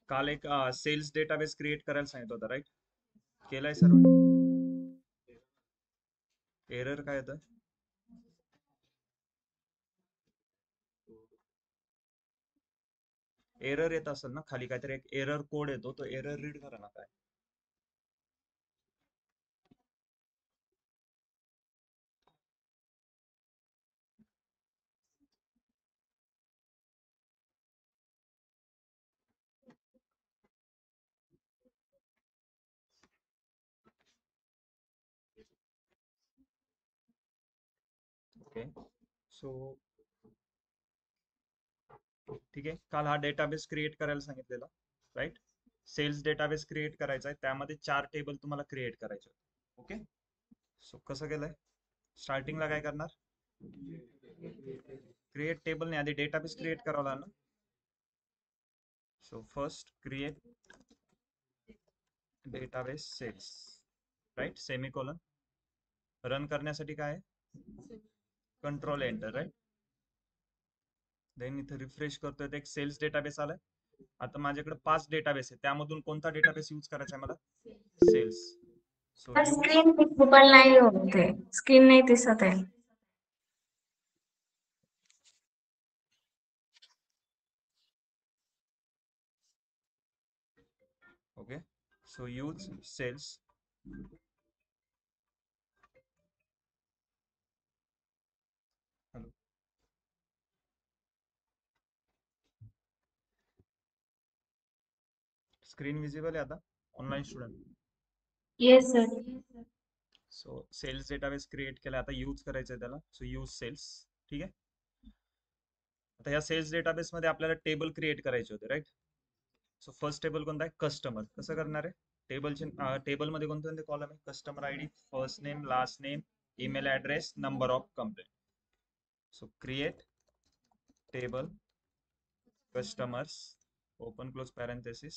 काल एक cells database create करायला सांगितलं होतं, राईट? केलाय सर्वांनी? एरर काय येतं? एरर येत असेल ना, खाली काहीतरी एक एरर कोड येतो, तो एरर रीड करा ना. काय ओके, सो ठीक आहे. काल हा डेटाबेस क्रिएट करायला सांगितलेला, राईट? सेल्स डेटाबेस क्रिएट करायचा आहे, त्यामध्ये 4 टेबल तुम्हाला क्रिएट करायचे. ओके, सो कसं केलंय? स्टार्टिंगला काय करणार? क्रिएट टेबल ने आधी डेटाबेस क्रिएट करावा लागणार. So first create database sales, right? Semicolon. Run करण्यासाठी काय आहे? Control enter, right? देन इथे रिफ्रेश करतोय, एक सेल्स डेटाबेस आलाय. आता माझ्याकडे 5 डेटाबेस आहे, त्यामधून कोणता डेटाबेस यूज करायचा आहे मला? Sales. So use. Screen visible नाही होते, स्क्रीन नाही दिसत आहे. Okay, so use sales. Hello, screen visible आहे आता? Online student. Yes sir. So sales database create केला, आता यूज करायचं आहे त्याला. So use sales. ठीक आहे. आता या सेल्स डेटाबेस मध्ये आपल्याला टेबल क्रिएट करायचे होते, राईट? सो फर्स्ट टेबल कोणता आहे? कस्टमर. कसं करणार आहे? टेबल मध्ये कोणते कोणते कॉलम आहे? Customer ID, first name, last name, email address, number of complaint. So create table customers, open close parenthesis,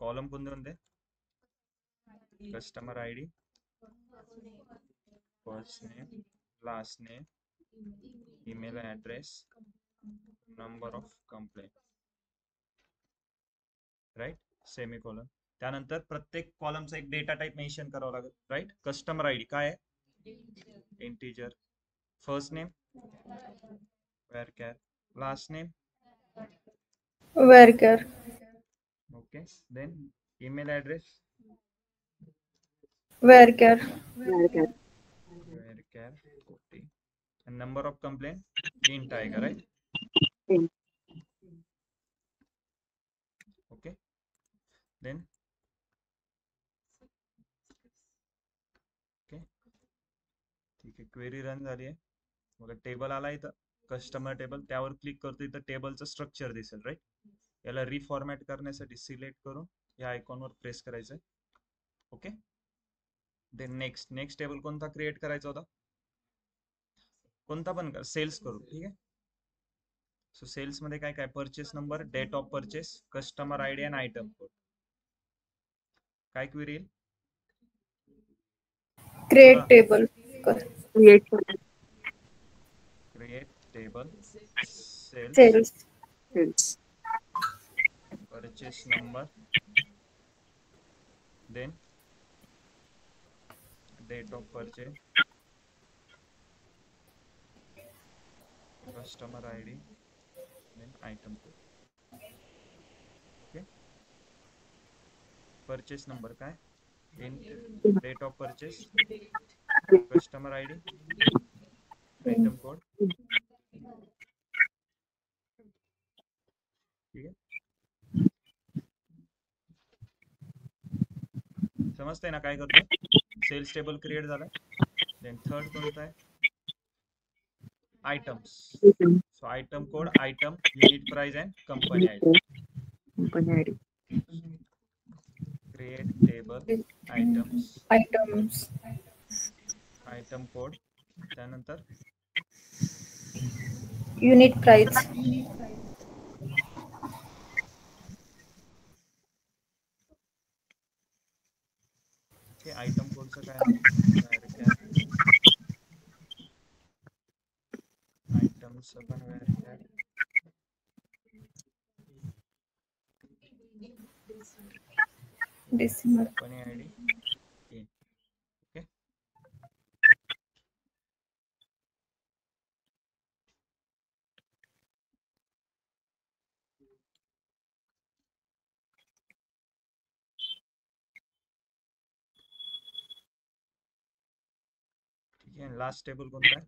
column कोणते कोणते? Customer ID, first name, last name, email address, number of complaint, right? Semicolon. त्यानंतर प्रत्येक कॉलमचा एक data type mention करावा लागेल, right? Customer ID काय आहे? Integer. First name varchar, last name Varchar. okay, then email address Varchar. varchar 40, and number of complaint int आएगा, right? Okay, then okay, ठीक आहे. क्वेरी रन झाली आहे. मग टेबल आला इथं, कस्टमर टेबल. त्यावर क्लिक करतो, इथं टेबलचं स्ट्रक्चर दिसेल, राईट? याला रिफॉर्मॅट करण्यासाठी सिलेक्ट करून या आयकॉनवर प्रेस करायचंय. ओके, देन नेक्स्ट टेबल कोणता क्रिएट करायचा होता? कोणता पण सेल्स करू, ठीक आहे. सो सेल्स मध्ये काय काय? Purchase number, date of purchase, customer ID आणि आयटम कोड. काय क्वेरी येईल? Create table. Create table sales, Sales. Purchase number, then date of purchase, customer ID, then item code. Okay, purchase number काय? Date of purchase, customer ID, item code. ठीक आहे, समजतंय ना काय करतोय? सेल्स टेबल क्रिएट झालाय. Then third कोणता आहे? Items. So item code, item, unit price and company ID. Create table items, Items. Item code, त्यानंतर Unit price. ओके, आयटम कोडचं काय नाव? varchar. आयटमचं पण varchar. December. Company ID in. Okay. ठीक आहे. Last table कोणता आहे?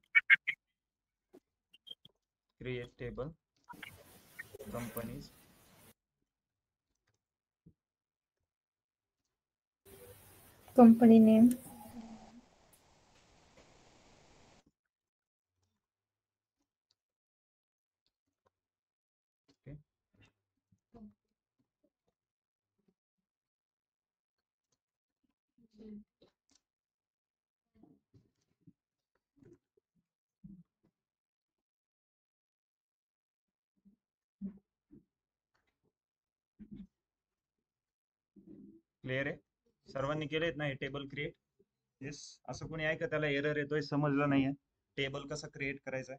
Create table companies company name. Okay. Clear आहे? सर्वांनी केलेत ना हे टेबल क्रिएट? येस. असं कोणी आहे का त्याला एरर येतोय, समजलं नाहीये टेबल कसं क्रिएट करायचं?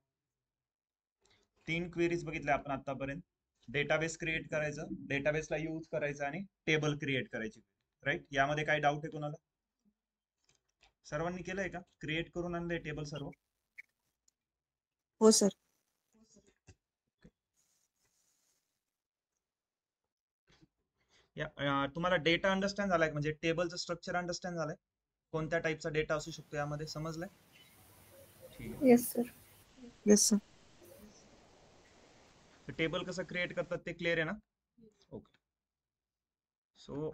3 क्वेरीज बघितल्या आपण आतापर्यंत. डेटाबेस क्रिएट करायचं, डेटाबेसला यूज करायचं आणि टेबल क्रिएट करायची. राईट? यामध्ये काय डाऊट आहे कोणाला? सर्वांनी केलंय का? क्रिएट करून आणलंय टेबल सर्व? हो सर. तुम्हाला डेटा अंडरस्टँड झालाय, म्हणजे टेबलचं स्ट्रक्चर अंडरस्टँड झालंय? कोणत्या टाईपचा डेटा असू शकतो यामध्ये, समजलंय? ठीक आहे. Yes sir. Yes sir. Table कसं क्रिएट करतात ते क्लिअर आहे ना? ओके. सो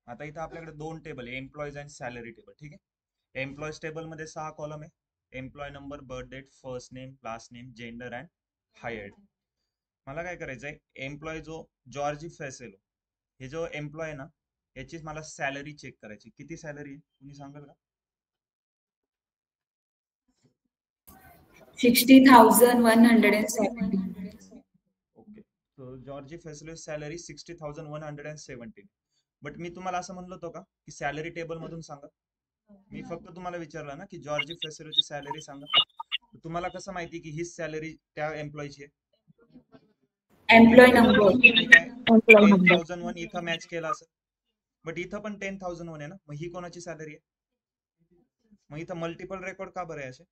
आता इथं आपल्याकडे 2 टेबल आहे, एम्प्लॉईज अँड सॅलरी टेबल. ठीक आहे. एम्प्लॉईज टेबल मध्ये 6 कॉलम आहे. Employee number, birth date, first name, last name, gender and hired. मला काय करायचंय, एम्प्लॉय जो जॉर्जी फेसेलो, हे जो एम्प्लॉय आहे ना, याची मला सॅलरी चेक करायची. किती सॅलरी आहे तुम्ही सांगाल का? 60,170. Okay. So Georgi Facello salary 60,170. But मी तुम्हाला असं म्हणलो होतो का की सॅलरी टेबल मधून सांगा? मी फक्त तुम्हाला विचारलं ना की जॉर्जी फेसेलोची सॅलरी सांगा. तुम्हाला कसं माहिती की ही सॅलरी त्या एम्प्लॉयची आहे? Employee number. ठीक आहे. Employee number. 10,001 इथं मॅच केला असं, बट इथं पण 10,001 आहे ना, मग ही कोणाची सॅलरी आहे? मग इथं मल्टिपल रेकॉर्ड का बरं आहे असे?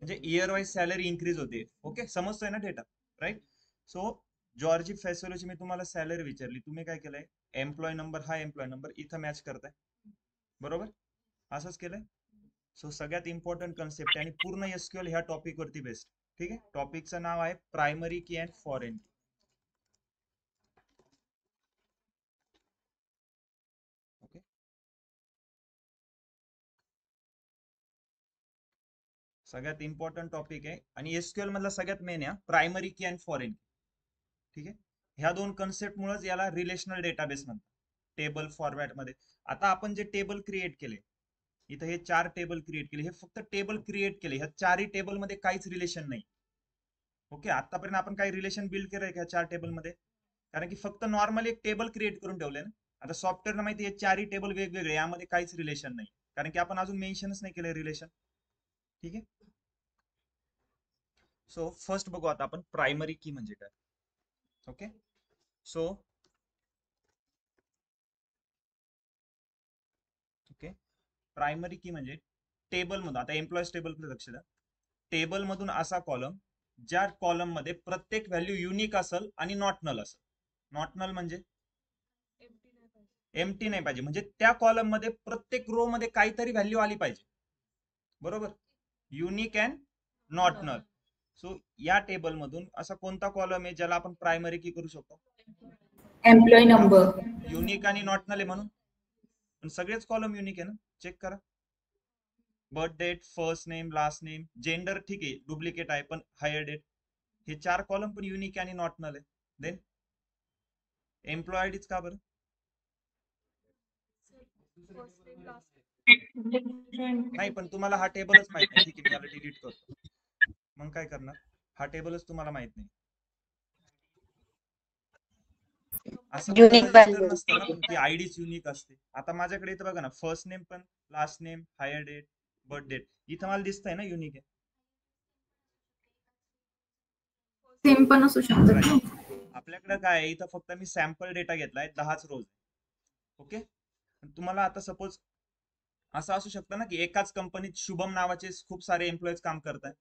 म्हणजे इयर वाईज सॅलरी इन्क्रीज होते. ओके, समजतोय ना डेटा? राईट. सो जॉर्जी फेसेलोची मी तुम्हाला सॅलरी विचारली, तुम्ही काय केलंय, एम्प्लॉय नंबर हा एम्प्लॉय नंबर इथं मॅच करताय, बरोबर? असंच केलंय. सो सगळ्यात इम्पॉर्टंट कन्सेप्ट आहे आणि पूर्ण एसक्यूएल ह्या टॉपिक वरती बेस्ड. ठीक आहे. टॉपिकचं नाव आहे प्रायमरी की अँड फॉरेन की. ओके. सगळ्यात इम्पॉर्टंट टॉपिक आहे आणि एसक्यूएल मधला सगळ्यात मेन आहे प्रायमरी की अँड फॉरेन की. ठीक आहे. ह्या 2 कन्सेप्ट मुळेच याला रिलेशनल डेटाबेस म्हणतात, टेबल फॉर्मॅट मध्ये. आता आपण जे टेबल क्रिएट केले, इथं हे 4 टेबल क्रिएट केले, हे फक्त टेबल क्रिएट केले, ह्या 4ही टेबल मध्ये काहीच रिलेशन नाही. ओके. आतापर्यंत आपण काही रिलेशन बिल्ड केलंय का 4 टेबल मध्ये? कारण की फक्त नॉर्मल एक टेबल क्रिएट करून ठेवले ना. आता सॉफ्टवेअरला माहिती आहे 4ही टेबल वेगवेगळे, यामध्ये काहीच रिलेशन नाही, कारण की आपण अजून मेन्शनच नाही केलंय रिलेशन. ठीक आहे. सो फर्स्ट बघू आता आपण प्रायमरी की म्हणजे काय. Okay. So okay, primary key म्हणजे टेबल मधून, आता एम्प्लॉईज टेबल लक्ष द्या, टेबल मधून असा कॉलम ज्या कॉलम मध्ये प्रत्येक व्हॅल्यू युनिक असेल आणि नॉट नल असेल. नॉट नल म्हणजे एम्प्टी नाही पाहिजे, म्हणजे त्या कॉलम मध्ये प्रत्येक रो मध्ये काहीतरी व्हॅल्यू आली पाहिजे, बरोबर? Unique and not null. So या टेबल मधून असा कोणता कॉलम आहे ज्याला आपण प्रायमरी की करू शकतो? Employee number. युनिक आणि नॉट नल आहे म्हणून, पण सगळेच कॉलम युनिक आहे ना, चेक करा. Birth date, first name, last name, gender ठीक आहे डुप्लिकेट आहे, पण हायर डेट, हे 4 कॉलम पण युनिक आणि नॉट नल आहे. देन एम्प्लॉय आयडीच का बरं? नाही, पण तुम्हाला हा टेबलच माहित नाही. ठीक आहे, मी याला डिलीट करतो. मग काय करणार, हा टेबलच तुम्हाला माहित नाही. असं कुठं युनिक रजिस्टर व्हॅल्यू. नसतं ना की आयडीच युनिक असते. आता माझ्याकडे इथं बघा ना, फर्स्ट नेम पण, last name, hire date, birth date इथं मला दिसतंय ना युनिक आहे. सेम पण असू शकतात ना. आपल्याकडे काय आहे, इथं फक्त मी सॅम्पल डेटा घेतलाय 10च रोज. ओके, तुम्हाला आता सपोज असं असू शकतं ना की एकाच कंपनीत शुभम नावाचे खूप सारे एम्प्लॉईज काम करतात,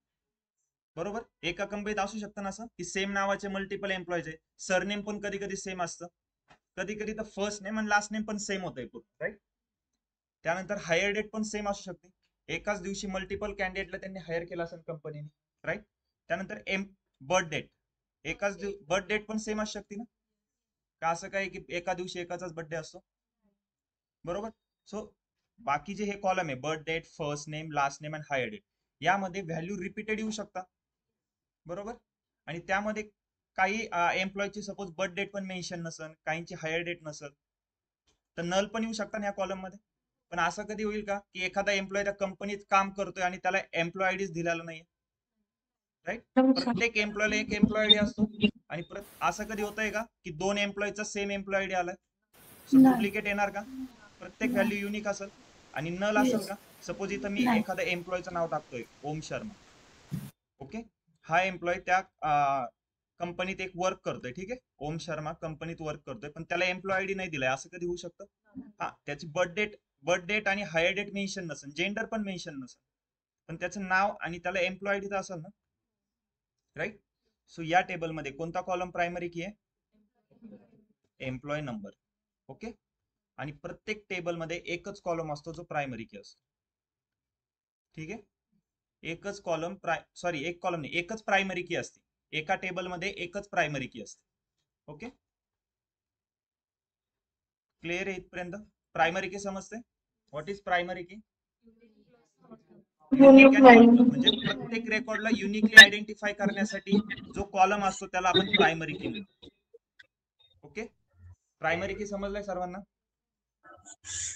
बरोबर. एका कंपनीत असू शकतं ना असं की सेम नावाचे मल्टिपल एम्प्लॉईज आहे, सरनेम पण कधी कधी सेम असतं, कधी कधी तर फर्स्ट नेम आणि लास्ट नेम पण सेम होतंय पूर्ण, राईट. त्यानंतर हायर डेट पण सेम असू शकते, एकाच दिवशी मल्टिपल कॅन्डिडेटला त्यांनी हायर केलं असेल कंपनीने, राईट. त्यानंतर बर्थ डेट, एकाच बर्थ डेट पण सेम असू शकते ना, का असं काय की एका दिवशी एकाचाच बर्थडे असतो, बरोबर. सो बाकीचे हे कॉलम आहे birth date, first name, last name आणि हायर डेट, यामध्ये व्हॅल्यू रिपीटेड येऊ शकतात, बरोबर. आणि त्यामध्ये काही एम्प्लॉयची सपोज बर्थ डेट पण मेन्शन नसेल, काहींची हायर डेट नसेल, तर नल पण येऊ शकतात या कॉलम मध्ये. पण असं कधी होईल का की एखादा एम्प्लॉय त्या कंपनीत काम करतोय आणि त्याला एम्प्लॉय आयडीच दिलेला नाही, राईट. प्रत्येक एम्प्लॉयला एक एम्प्लॉय आयडी असतो, आणि असं कधी होतंय का की दोन एम्प्लॉयचा सेम एम्प्लॉय आयडी आलाय, सो डुप्लिकेट येणार का, प्रत्येक व्हॅल्यू युनिक असेल. आणि नल असेल का, सपोज इथं मी एखाद्या एम्प्लॉयचं नाव टाकतोय ओम शर्मा, ओके. हा एम्प्लॉय त्या कंपनीत एक वर्क करतोय, ठीक आहे, ओम शर्मा कंपनीत वर्क करतोय, पण त्याला एम्प्लॉय आयडी नाही दिलाय, असं कधी होऊ शकतं. हा, त्याची बर्थ डेट आणि हायर डेट मेन्शन नसेल, जेंडर पण मेन्शन नसेल, पण त्याचं नाव आणि त्याला एम्प्लॉय आयडी तर असेल ना, राईट. सो या टेबलमध्ये कोणता कॉलम प्रायमरी की आहे, एम्प्लॉय नंबर, ओके. आणि प्रत्येक टेबलमध्ये एकच कॉलम असतो जो प्रायमरी की असतो, ठीक आहे. एकच कॉलम एक कॉलम नाही, एकच प्रायमरी की असते, एका टेबलमध्ये एकच प्रायमरी की असते, ओके. क्लिअर आहे इथपर्यंत, प्रायमरी की समजते. व्हॉट इज प्रायमरी की, युनिक अँड नॉट म्हणजे प्रत्येक रेकॉर्डला युनिकली आयडेंटिफाय करण्यासाठी जो कॉलम असतो त्याला आपण प्रायमरी की म्हणतो, ओके. प्रायमरी की समजलंय सर्वांना.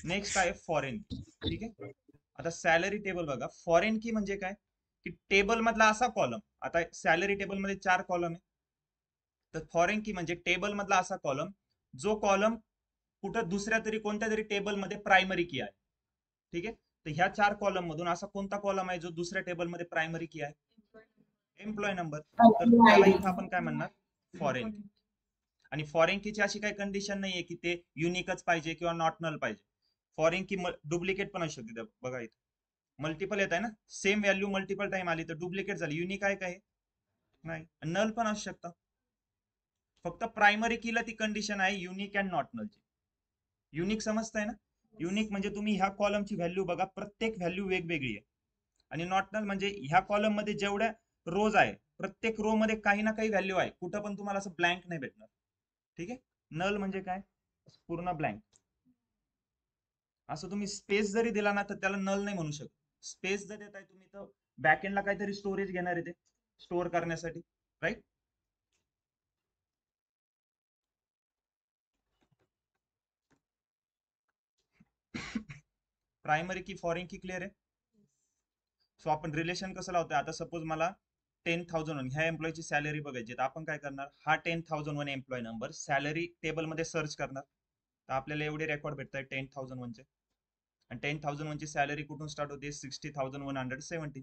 नेक्स्ट आहे फॉरेन की, ठीक आहे. आता सॅलरी टेबल बघा, फॉरेन की म्हणजे काय की टेबल मधला असा कॉलम, आता सॅलरी टेबल मध्ये 4 कॉलम आहे, तर फॉरेन की म्हणजे टेबल मधला असा कॉलम जो कॉलम कुठं दुसऱ्या तरी कोणत्या तरी टेबल मध्ये प्रायमरी की आहे, ठीक आहे. तर ह्या 4 कॉलम मधून असा कोणता कॉलम आहे जो दुसऱ्या टेबल मध्ये प्रायमरी की आहे, एम्प्लॉय नंबर, तर त्याला इथं आपण काय म्हणणार, फॉरेन की. आणि फॉरेन कीची अशी काही कंडिशन नाहीये की ते युनिकच पाहिजे किंवा नॉट नल पाहिजे, फॉरेन की डुप्लिकेट पण असू शकते, बघा इथं मल्टिपल येत आहे ना, सेम व्हॅल्यू मल्टिपल टाइम आली तर डुप्लिकेट झाली, युनिक आहे काय नाही, नल पण असू शकतं. फक्त प्रायमरी कीला ती कंडिशन आहे युनिक अँड नॉट नलची. युनिक समजताय ना, युनिक म्हणजे तुम्ही ह्या कॉलमची व्हॅल्यू बघा, प्रत्येक व्हॅल्यू वेगवेगळी आहे. आणि नॉट नल म्हणजे ह्या कॉलम मध्ये जेवढ्या रोज आहे प्रत्येक रो मध्ये काही ना काही व्हॅल्यू आहे, कुठं पण तुम्हाला असं ब्लँक नाही भेटणार, ठीक आहे. नल म्हणजे काय, पूर्ण ब्लँक. असं तुम्ही स्पेस जरी दिला ना तर त्याला नल नाही म्हणू शकत, स्पेस जर देताय तुम्ही तर बॅकएंडला काहीतरी स्टोरेज घेणार आहे ते स्टोअर करण्यासाठी, राईट. प्रायमरी की फॉरेन की क्लिअर आहे. सो आपण रिलेशन कसं लावतोय, आता सपोज मला 10,001 ह्या एम्प्लॉयची सॅलरी बघायची, तर आपण काय करणार, हा 10,001 एम्प्लॉय नंबर सॅलरी टेबलमध्ये सर्च करणार, तर आपल्याला एवढे रेकॉर्ड भेटतात 10,001 चे. आणि 10,001 ची सॅलरी कुठून स्टार्ट होते, 60,170,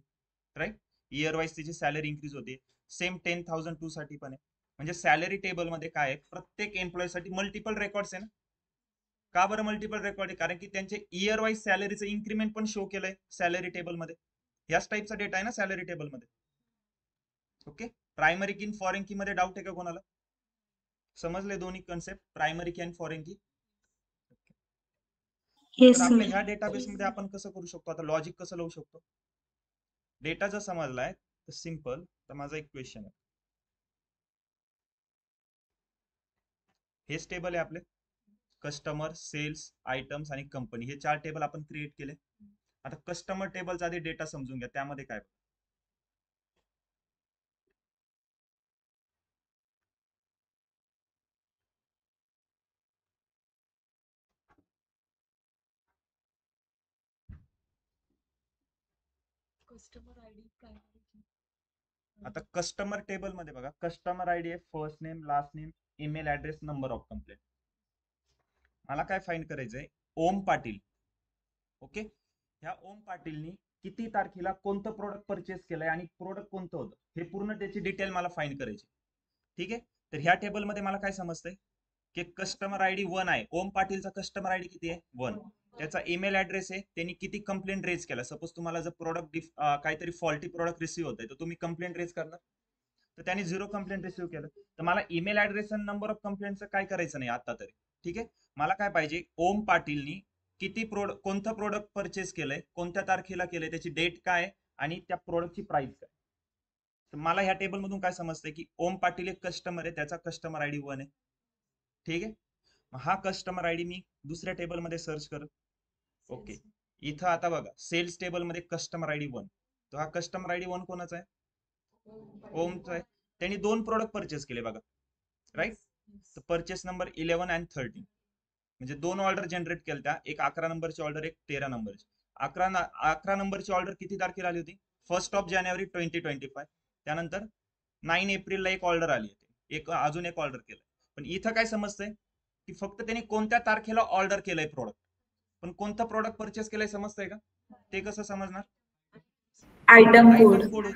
राईट. इयर वाईज तिची सॅलरी इंक्रीज होते, सेम 10,002 साठी पण आहे. म्हणजे सॅलरी टेबलमध्ये काय आहे, प्रत्येक एम्प्लॉय साठी मल्टिपल रेकॉर्ड्स आहे ना. का बरं मल्टिपल रेकॉर्ड आहे, कारण की त्यांचे इयर वाईज सॅलरीचं इन्क्रीमेंट पण शो केलंय सॅलरी टेबलमध्ये, याच टाईपचा डेटा आहे ना सॅलरी टेबलमध्ये, ओके. प्रायमरी की फॉरेन की मध्ये डाऊट आहे का कोणाला, समजले दोन्ही कन्सेप्ट, प्रायमरी की आणि फॉरेन की. येस तर आपल्या सर. ह्या डेटाबेस मध्ये आपण कसं करू शकतो, आता लॉजिक कसं लावू शकतो, डेटा जर समजलाय तर सिंपल. तर माझा एक क्वेश्चन आहे, हेच टेबल आहे आपले, कस्टमर, सेल्स, आयटम्स आणि कंपनी, हे 4 टेबल आपण क्रिएट केले. आता कस्टमर टेबलचा आधी डेटा समजून घ्या, त्यामध्ये काय, आता कस्टमर टेबल मध्ये बघा, कस्टमर आयडी आहे first name, last name, email address, number of complaint. मला काय फाइंड करायचंय, ओम पाटील, ओके. ह्या ओम पाटीलनी किती तारखेला कोणतं प्रोडक्ट परचेस केलंय आणि प्रोडक्ट कोणतं होतं हे पूर्ण त्याची डिटेल मला फाइंड करायची. ठीक आहे. तर ह्या टेबलमध्ये मला काय समजतंय की कस्टमर आयडी 1 आहे. ओम पाटीलचा कस्टमर आयडी किती आहे 1. त्याचा ईमेल ऍड्रेस आहे. त्यांनी किती कंप्लेंट रेज केला. सपोज तुम्हाला जर प्रोडक्ट काहीतरी फॉल्टी प्रोडक्ट रिसीव्ह होतंय तर तुम्ही कंप्लेंट रेज करणार. तर त्यांनी 0 कंप्लेंट रिसीव्ह केलं. तर मला ईमेल ऍड्रेस आणि नंबर ऑफ कंप्लेंटचं काय करायचं नाही आता तरी. ठीक आहे. मला काय पाहिजे ओम पाटीलनी किती कोणतं प्रोडक्ट परचेस केलंय, कोणत्या तारखेला केलंय, त्याची डेट काय आणि त्या प्रोडक्टची प्राइस काय. तर मला ह्या टेबल मधून काय समजतंय की ओम पाटील एक कस्टमर आहे, त्याचा कस्टमर आयडी 1 आहे. ठीक आहे. हा कस्टमर आयडी मी दुसऱ्या टेबल मध्ये सर्च करत. ओके. इथं आता बघा सेल्स टेबल मध्ये कस्टमर आयडी 1. तो हा कस्टमर आयडी 1 कोणाचा आहे? ओमचा आहे. त्यांनी 2 प्रोडक्ट परचेस केले बघा, राईट. तर परचेस नंबर 11 आणि 13 म्हणजे 2 ऑर्डर जनरेट केल्या. एक 11 नंबरची ऑर्डर, एक 13 नंबरची. 11 नंबरची ऑर्डर किती तारखेला आली होती? 1 जानेवारी 2025. त्यानंतर 9 एप्रिलला एक ऑर्डर आली होती. अजून एक ऑर्डर केलं. पण इथं काय समजतंय की फक्त त्यांनी कोणत्या तारखेला ऑर्डर केलंय प्रोडक्ट, पण कोणतं प्रोडक्ट परचेस केलंय समजतंय का? ते कसं समजणार? Item code. Item code.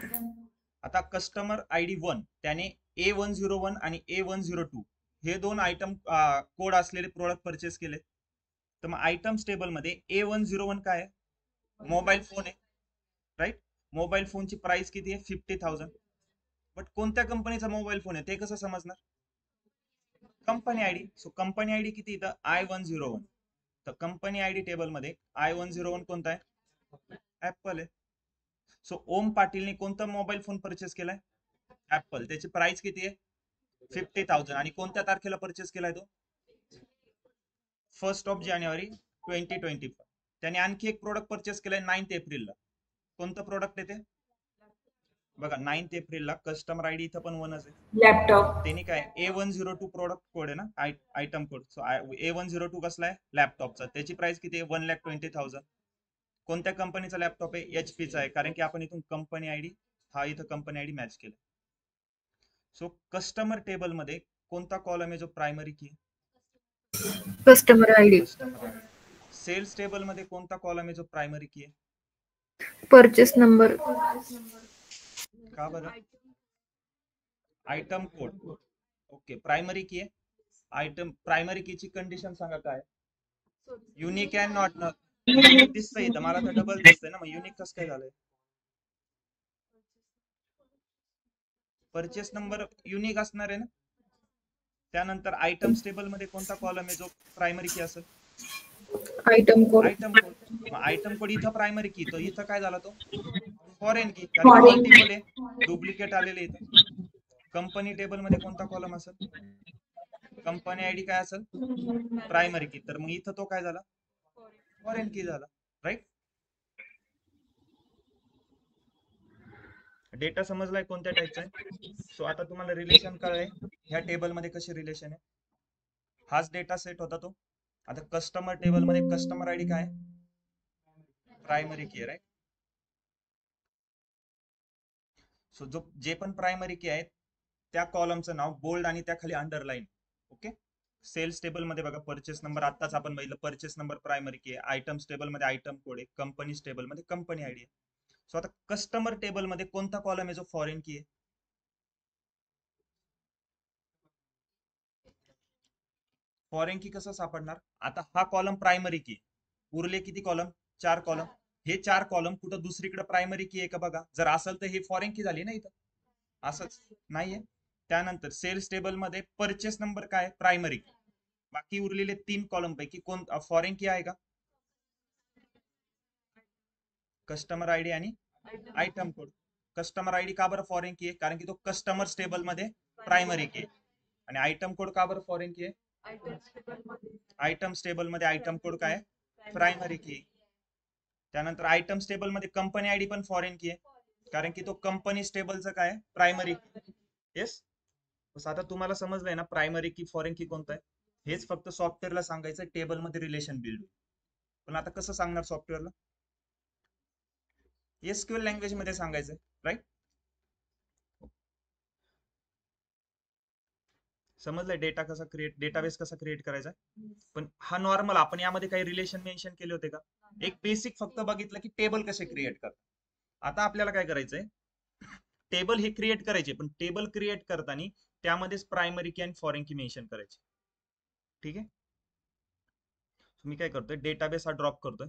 आता कस्टमर आयडी 1 त्याने A101 आणि A102 हे 2 आयटम कोड असलेले प्रोडक्ट परचेस केले. तर मग आयटम्स टेबल मध्ये A101 काय आहे? मोबाईल फोन आहे, राईट. मोबाईल फोनची प्राइस किती आहे? 50,000. बट कोणत्या कंपनीचा मोबाईल फोन आहे ते कसं समजणार? Company ID. So company ID किती इथं? I101. तर कंपनी आयडी टेबल मध्ये I101 कोणता आहे? ऍपल आहे. सो ओम पाटीलने कोणता मोबाईल फोन परचेस केलाय? ऍपल. त्याची प्राइस किती आहे? 50,000. आणि कोणत्या तारखेला परचेस केलाय तो? 1 जानेवारी 2025. त्याने आणखी एक प्रोडक्ट परचेस केलाय 9 एप्रिलला. कोणतं प्रोडक्ट आहे ते? बघा 9 एप्रिलला कस्टमर आयडी इथं पण 1च आहे. लॅपटॉप. त्यांनी काय A102 प्रोडक्ट कोड आहे ना, आयटम कोड. सो A102 कसला आहे? लॅपटॉपचा. त्याची प्राइस किती आहे? 1,20,000. कोणत्या कंपनीचा लॅपटॉप आहे? HP चा आहे, कारण की आपण इथून कंपनी आयडी हा इथं कंपनी आयडी मॅच केला. सो कस्टमर टेबल मध्ये कोणता कॉलम आहे जो प्रायमरी की? Customer ID. सेल्स टेबल मध्ये कोणता कॉलम आहे जो प्रायमरी की आहे? Purchase number. का बरं? Item code. ओके. प्रायमरी की आहे. आयटम प्रायमरी कीची कंडिशन सांगा काय? Unique and not. युनिक दिसतंय इथं मला, तर डबल दिसतंय ना, मग युनिक कसं काय झालंय? परचेस नंबर युनिक असणार आहे ना. त्यानंतर आयटम्स टेबल मध्ये कोणता कॉलम आहे जो प्रायमरी की असेल? Item code. Item code. मग आयटम कोड इथं प्रायमरी की, तो इथं काय झाला? तो फॉरेन की, कारण मल्टिपल आहे, डुप्लिकेट आलेले इथं. कंपनी टेबल मध्ये कोणता कॉलम असेल? कंपनी आयडी काय असेल? प्रायमरी की. तर मग इथं तो काय झाला? फॉरेन की झाला, राईट. डेटा समजलाय कोणत्या टाईपचा आहे? सो आता तुम्हाला रिलेशन कळलंय ह्या टेबल मध्ये कशी रिलेशन आहे. हाच डेटा सेट होता तो. आता कस्टमर टेबल मध्ये कस्टमर आयडी काय? प्रायमरी की, राईट. सो जे पण प्रायमरी की आहेत त्या कॉलमचं नाव बोल्ड आणि त्याखाली अंडरलाईन. ओके. सेल्स टेबल मध्ये बघा परचेस नंबर आत्ताच आपण बघितलं, परचेस नंबर प्रायमरी की आहे. आयटम्स टेबल मध्ये आयटम कोड आहे. कंपनीज टेबल मध्ये कंपनी आयडी आहे. सो आता कस्टमर टेबल मध्ये कोणता कॉलम आहे जो फॉरेन की आहे? फॉरेन की कसं सापडणार? आता हा कॉलम प्रायमरी की, उरले किती कॉलम? 4 कॉलम. हे 4 कॉलम कुठं दुसरीकडे प्रायमरी की आहे का बघा. जर असेल तर हे फॉरेन की झाली ना इथं. असंच नाहीये. त्यानंतर सेल्स टेबल मध्ये परचेस नंबर काय? प्रायमरी की. बाकी उरलेले 3 कॉलम पैकी कोण फॉरेन की आहे का? कस्टमर आयडी आणि आयटम कोड. कस्टमर आयडी का बरं फॉरेन की आहे? कारण की तो कस्टमर टेबल मध्ये प्रायमरी की आहे. आणि आयटम कोड का बरं फॉरेन की आहे? आयटम्स टेबल मध्ये आयटम कोड काय? प्रायमरी की. त्यानंतर आयटम्स टेबल मध्ये कंपनी आयडी पण फॉरेन की आहे, कारण की तो कंपनी टेबलचं काय? प्रायमरी. येस. आता तुम्हाला समजलंय ना प्रायमरी की फॉरेन की कोणतं आहे. हेच फक्त सॉफ्टवेअरला सांगायचं टेबल मध्ये रिलेशन बिल्ड. पण आता कसं सांगणार सॉफ्टवेअरला? एसक्यूएल लँग्वेज मध्ये सांगायचं, राईट. समजलंय डेटा कसा क्रिएट, डेटाबेस कसा क्रिएट करायचा. पण हा नॉर्मल, आपण यामध्ये काही रिलेशन मेन्शन केले होते का? एक बेसिक फक्त बघितलं की टेबल कसे क्रिएट करतात. आता आपल्याला काय करायचंय, टेबल हे क्रिएट करायचे, पण टेबल क्रिएट करताना त्यामध्येच प्रायमरी की आणि फॉरेन की मेन्शन करायचे. ठीक आहे, मी काय करतोय, डेटाबेस हा ड्रॉप करतोय.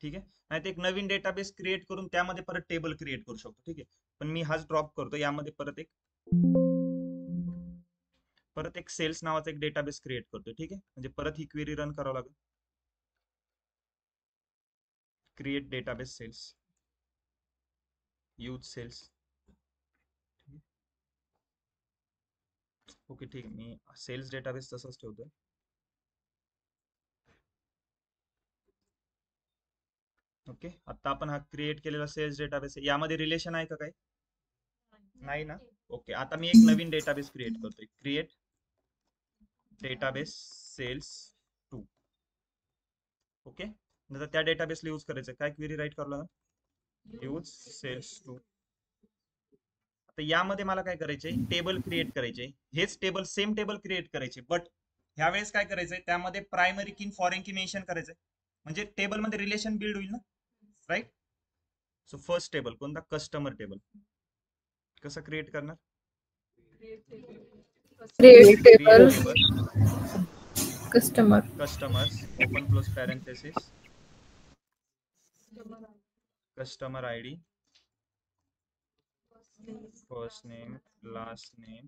ठीक आहे, नाही एक नवीन डेटाबेस क्रिएट करून त्यामध्ये परत टेबल क्रिएट करू शकतो. ठीक आहे, पण मी हाच ड्रॉप करतो. यामध्ये परत एक सेल्स नावाचा एक डेटाबेस क्रिएट करतोय. ठीक आहे, म्हणजे परत ही क्वेरी रन करावं लागेल. Create database sales, use sales. Okay ठीक आहे, मी सेल्स डेटाबेस तसंच ठेवतोय. ओके, आता आपण हा क्रिएट केलेला सेल्स डेटाबेस आहे, यामध्ये रिलेशन आहे का काही? नाही ना. ओके, आता मी एक नवीन डेटाबेस क्रिएट करतोय. Create database sales 2. ओके, नंतर त्या डेटाबेसला यूज करायचं. काय क्वेरी राईट करावं लागेल? Use sales 2. आता यामध्ये मला काय करायचंय, टेबल क्रिएट करायचे. हेच टेबल, सेम टेबल क्रिएट करायचे, बट ह्या वेळेस काय करायचंय, त्यामध्ये प्रायमरी की फॉरेन की मेन्शन करायचंय, म्हणजे टेबल मध्ये रिलेशन बिल्ड होईल ना, राईट? सो फर्स्ट टेबल कोणता? Customer table. कसं क्रिएट करणार? Create table table customer customers open close parenthesis customer ID first name last name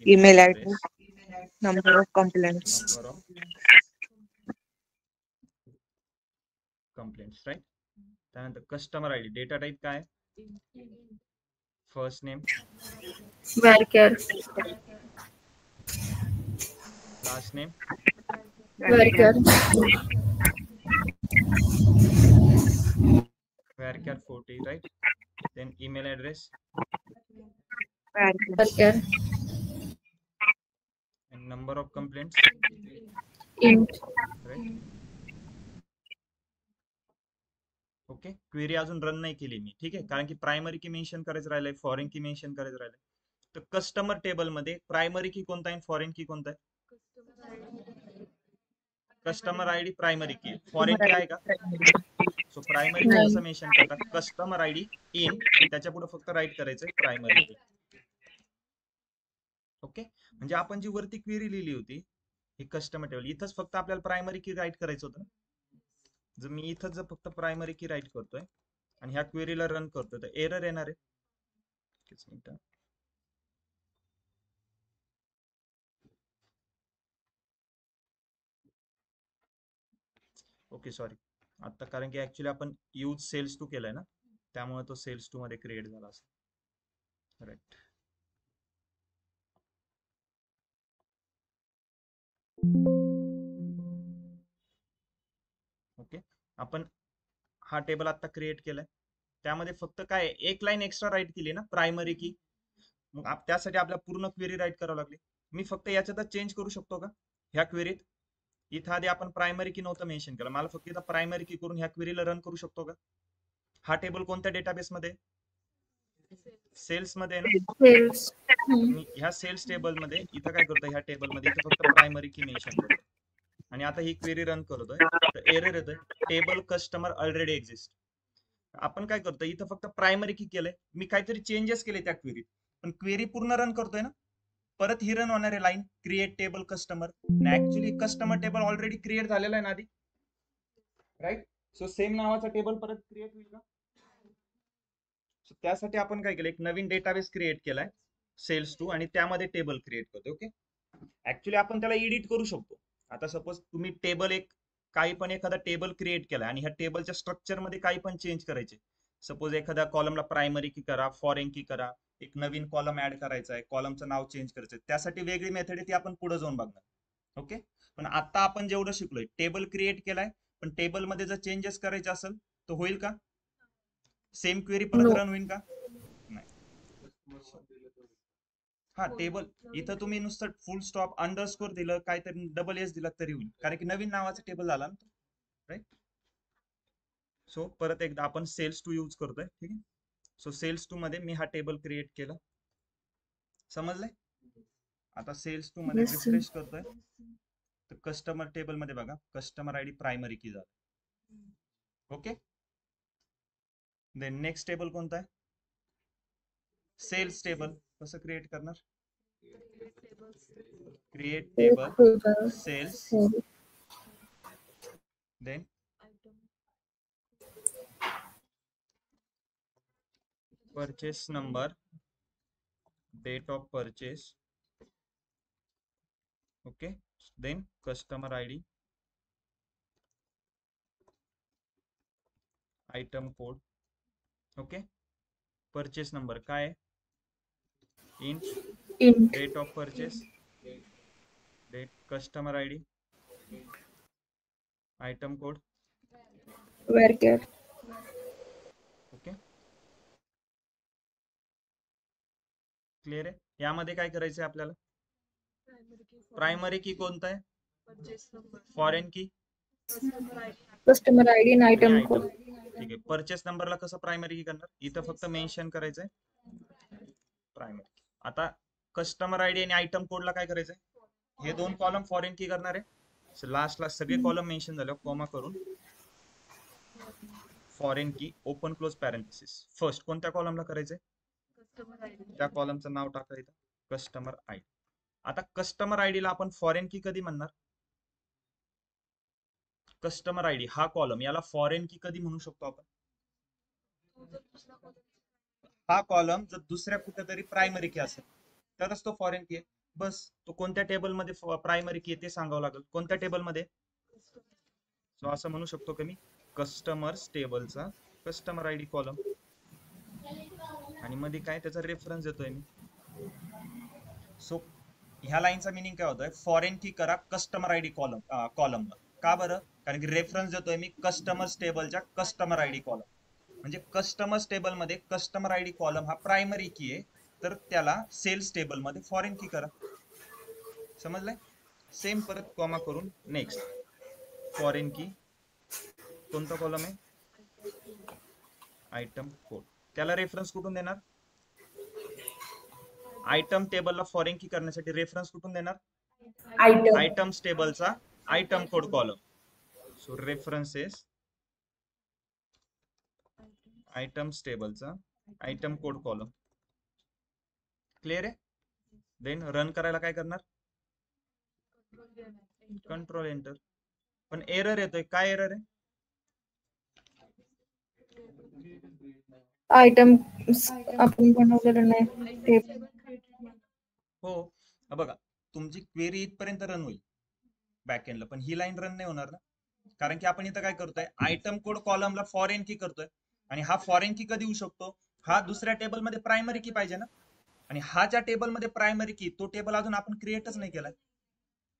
Email address, number of complaints. Number of complaints, right? त्यानंतर customer ID data type काय? First name varchar last name varchar varchar 40, right? Then email address varchar and number of complaints, int right? Okay, query अजून run नाही केली मी. ठीक आहे, कारण की primary की मेन्शन करायचं राहिलंय, फॉरेन की मेन्शन करायचं राहिलंय. तर कस्टमर टेबल मध्ये प्रायमरी की कोणता आहे, फॉरेन की कोणता आहे? कस्टमर आयडी प्रायमरी की, फॉरेन की आहे का? सो प्रायमरी की कसं मेन्शन करतात? कस्टमर आयडी इन, त्याच्या पुढे फक्त राईट करायचंय प्रायमरी की. ओके, म्हणजे आपण जी वरती क्वेरी लिहिली होती ही कस्टमर टेबल, इथंच फक्त आपल्याला प्रायमरी की राईट करायचं होतं. जर मी इथं जर फक्त प्रायमरी की राईट करतोय आणि ह्या क्वेरीला रन करतोय तर एरर येणार आहे. ओके सॉरी, आता कारण की ऍक्च्युली आपण यूज सेल्स 2 केलाय ना, त्यामुळे तो सेल्स 2 मध्ये क्रिएट झाला असेल. Right, okay. आपण हा टेबल आता क्रिएट केलाय, त्यामध्ये फक्त काय एक लाईन एक्स्ट्रा राईट केली ना, प्रायमरी की. मग त्यासाठी आपल्याला पूर्ण क्वेरी राईट करावी लागली. मी फक्त याच्यातच चेंज करू शकतो का ह्या क्वेरीत? इथं आधी आपण प्रायमरी की नव्हतं मेन्शन केलं, मला फक्त इथं प्रायमरी की करून ह्या क्वेरीला रन करू शकतो का? हा टेबल कोणत्या डेटाबेस मध्ये? सेल्स मध्ये आहे ना. सेल्स मी ह्या सेल्स टेबल मध्ये इथं काय करतोय, ह्या टेबल मध्ये इथं फक्त प्रायमरी की मेन्शन करतो आणि आता ही क्वेरी रन करतोय तर एरर येतोय, टेबल कस्टमर ऑलरेडी एक्झिस्ट. आपण काय करतोय, इथं फक्त प्रायमरी की केलंय, मी काहीतरी चेंजेस केले त्या क्वेरीत, पण क्वेरी पूर्ण रन करतोय ना, परत ही रन होणार आहे line create table customer. Actually customer table already create झालेला आहे ना आधी, राईट? सो सेम नावाचा टेबल परत क्रिएट होईल का? त्यासाठी आपण काय केलं, एक नवीन डेटाबेस क्रिएट केलाय सेल्स 2 आणि त्यामध्ये टेबल क्रिएट करतो. ओके, ऍक्च्युली आपण त्याला एडिट करू शकतो. आता सपोज तुम्ही टेबल काही पण एखादा टेबल क्रिएट केला आणि ह्या टेबलच्या स्ट्रक्चर मध्ये काही पण चेंज करायचे. सपोज एखाद्या कॉलमला प्रायमरी की करा, फॉरेन की करा, एक नवीन कॉलम ऍड करायचा आहे, कॉलमचं नाव चेंज करायचं, त्यासाठी वेगळी मेथड आहे, ती आपण पुढे जाऊन बघणार. ओके, पण आता आपण जेवढं शिकलोय, टेबल क्रिएट केलाय, पण टेबल मध्ये जर चेंजेस करायचे असेल तर होईल का? सेम क्वेरी परत नो रन होईल का? नाही. हा, टेबल इथं तुम्ही नुसतं फुल स्टॉप अंडरस्कोर दिलं, काहीतरी डबल एस दिला तरी होईल, कारण की नवीन नावाचा टेबल झाला ना, राईट? सो परत एकदा आपण सेल्स 2 यूज करतोय. ठीक आहे, सो सेल्स 2 मध्ये मी हा टेबल क्रिएट केला, समजलंय? आता सेल्स 2 मध्ये Yes, sir. रिफ्रेश करतोय तर कस्टमर टेबल मध्ये बघा कस्टमर आयडी प्रायमरी की झालं. ओके. देन नेक्स्ट टेबल कोणता आहे? Sales table. कसं क्रिएट करणार? Create table sales. Then purchase number, date of purchase. Okay. Then customer ID, item code. Okay. Purchase number काय आहे? Int. Date of purchase, date, customer ID, item code. varchar, okay. Clear आहे? यामध्ये काय करायचंय आपल्याला? Primary की कोणता आहे? फॉरेन की customer ID and आणि item आयटम. code. ठीक आहे. परचेस नंबरला कसं प्रायमरी की करणार? इथं फक्त मेन्शन करायचंय प्रायमरी. आता कस्टमर आयडी आणि आयटम कोडला काय करायचंय? हे दोन कॉलम फॉरेन की करणार आहे. लास्टला सगळे कॉलम मेन्शन झाले कॉमा करून फॉरेन की ओपन क्लोज पॅरेंथेसिस. फर्स्ट कोणत्या कॉलमला करायचंय? त्या कॉलमचं नाव टाकायचं कस्टमर आयडी. आता कस्टमर आयडीला आपण फॉरेन की कधी म्हणणार? कस्टमर आयडी हा कॉलम, याला फॉरेन की कधी म्हणू शकतो आपण? हा कॉलम जर दुसऱ्या कुठेतरी प्रायमरी की असेल तरच तो फॉरेन की आहे. बस तो कोणत्या टेबल मध्ये प्रायमरी की आहे ते सांगावं लागेल. कोणत्या टेबल मध्ये? सो असं म्हणू शकतो की मी कस्टमर्स टेबलचा कस्टमर आयडी कॉलम आणि मध्ये काय त्याचा रेफरन्स देतोय मी. सो ह्या लाईनचा मिनिंग काय होतोय? फॉरेन की करा कस्टमर आयडी कॉलमला. का बरं? कारण की रेफरन्स देतोय मी कस्टमर्स टेबलच्या कस्टमर आयडी कॉलम. म्हणजे कस्टमर्स टेबल मध्ये कस्टमर आयडी कॉलम हा प्रायमरी की आहे, तर त्याला सेल्स टेबल मध्ये फॉरेन की करा. समजलंय? सेम परत कॉमा करून नेक्स्ट फॉरेन की कोणता कॉलम आहे? Item code. त्याला रेफरन्स कुठून देणार? आयटम टेबलला फॉरेन की करण्यासाठी रेफरन्स कुठून देणार? आयटम्स टेबलचा item code column. So references items टेबलचा आयटम कोड कॉलम. क्लिअर आहे? देन रन करायला काय करणार? Control enter. पण एरर येतोय. काय एरर आहे? Item आपण बनवलेलं नाही ते. हो. बघा तुमची क्वेरी इथपर्यंत रन होईल बॅकएंडला, पण ही लाईन रन नाही होणार ना, कारण की आपण इथं काय करतोय? आयटम कोड कॉलमला फॉरेन की करतोय. आणि हा फॉरेन की कधी येऊ शकतो? हा दुसऱ्या टेबल मध्ये प्रायमरी की पाहिजे ना, आणि हा ज्या टेबल मध्ये प्रायमरी की तो टेबल अजून आपण क्रिएटच नाही केलाय.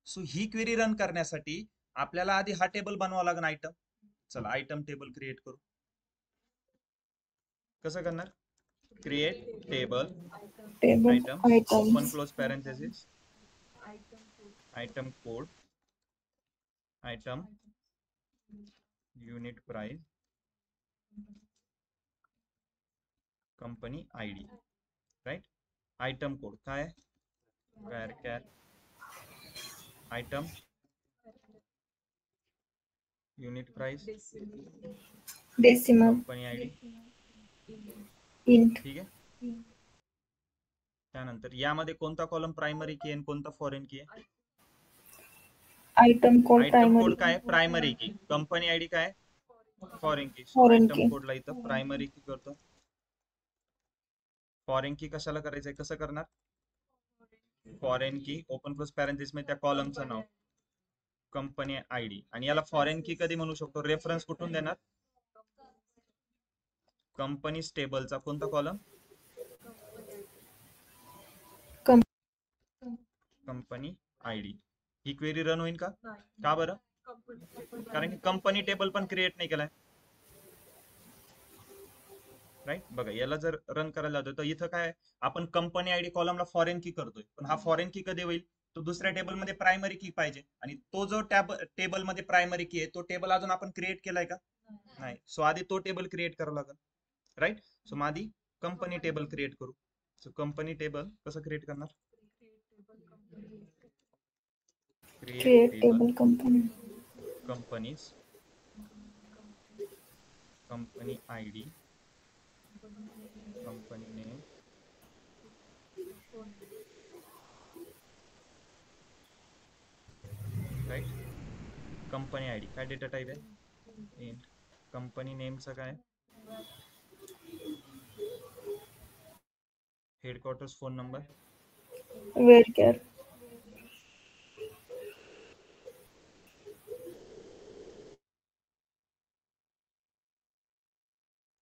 सो ही क्वेरी रन करण्यासाठी आपल्याला आधी हा टेबल बनवावा लागेल आयटम. चला आयटम टेबल क्रिएट करू. कसं करणार? Create table item open close parenthesis item code item unit price company ID. Right. Item code काय? varchar item unit price decimal company ID. int ठीक आहे. त्यानंतर यामध्ये कोणता कॉलम प्रायमरी की आहे कोणता फॉरेन की आहे? item code item primary code काय? प्रायमरी की. कंपनी आयडी काय? फॉरेन की. So Foreign item key. कोडला इथं प्रायमरी की करतो. फॉरेन की कशाला करायचंय? कसं करणार? फॉरेन की ओपन क्लोज पॅरेंथेसिस मध्ये त्या कॉलमचं नाव कंपनी आयडी. आणि याला फॉरेन की कधी म्हणू शकतो? रेफरन्स कुठून देणार? कंपनी टेबलचा कोणता कॉलम? Company ID. ही क्वेरी रन होईल का? का बरं? कारण की कंपनी टेबल पण क्रिएट नाही केलाय. राईट. बघा याला जर रन करायला जातो तर इथं काय आपण कंपनी आयडी कॉलमला फॉरेन की करतोय, पण हा फॉरेन की कधी होईल? तो दुसऱ्या टेबल मध्ये प्रायमरी की पाहिजे, आणि तो जो टेबल मध्ये प्रायमरी की आहे तो टेबल अजून आपण क्रिएट केलाय का? नाही. सो आधी तो टेबल क्रिएट करावा लागेल. राईट. सो मग आधी कंपनी टेबल क्रिएट करू. सो कंपनी टेबल कसं क्रिएट करणार? create Create table table company. companies, company ID, company name, right? Company ID काय डेटा टाइप आहे इंट. कंपनी नेमचं काय headquarters phone number Where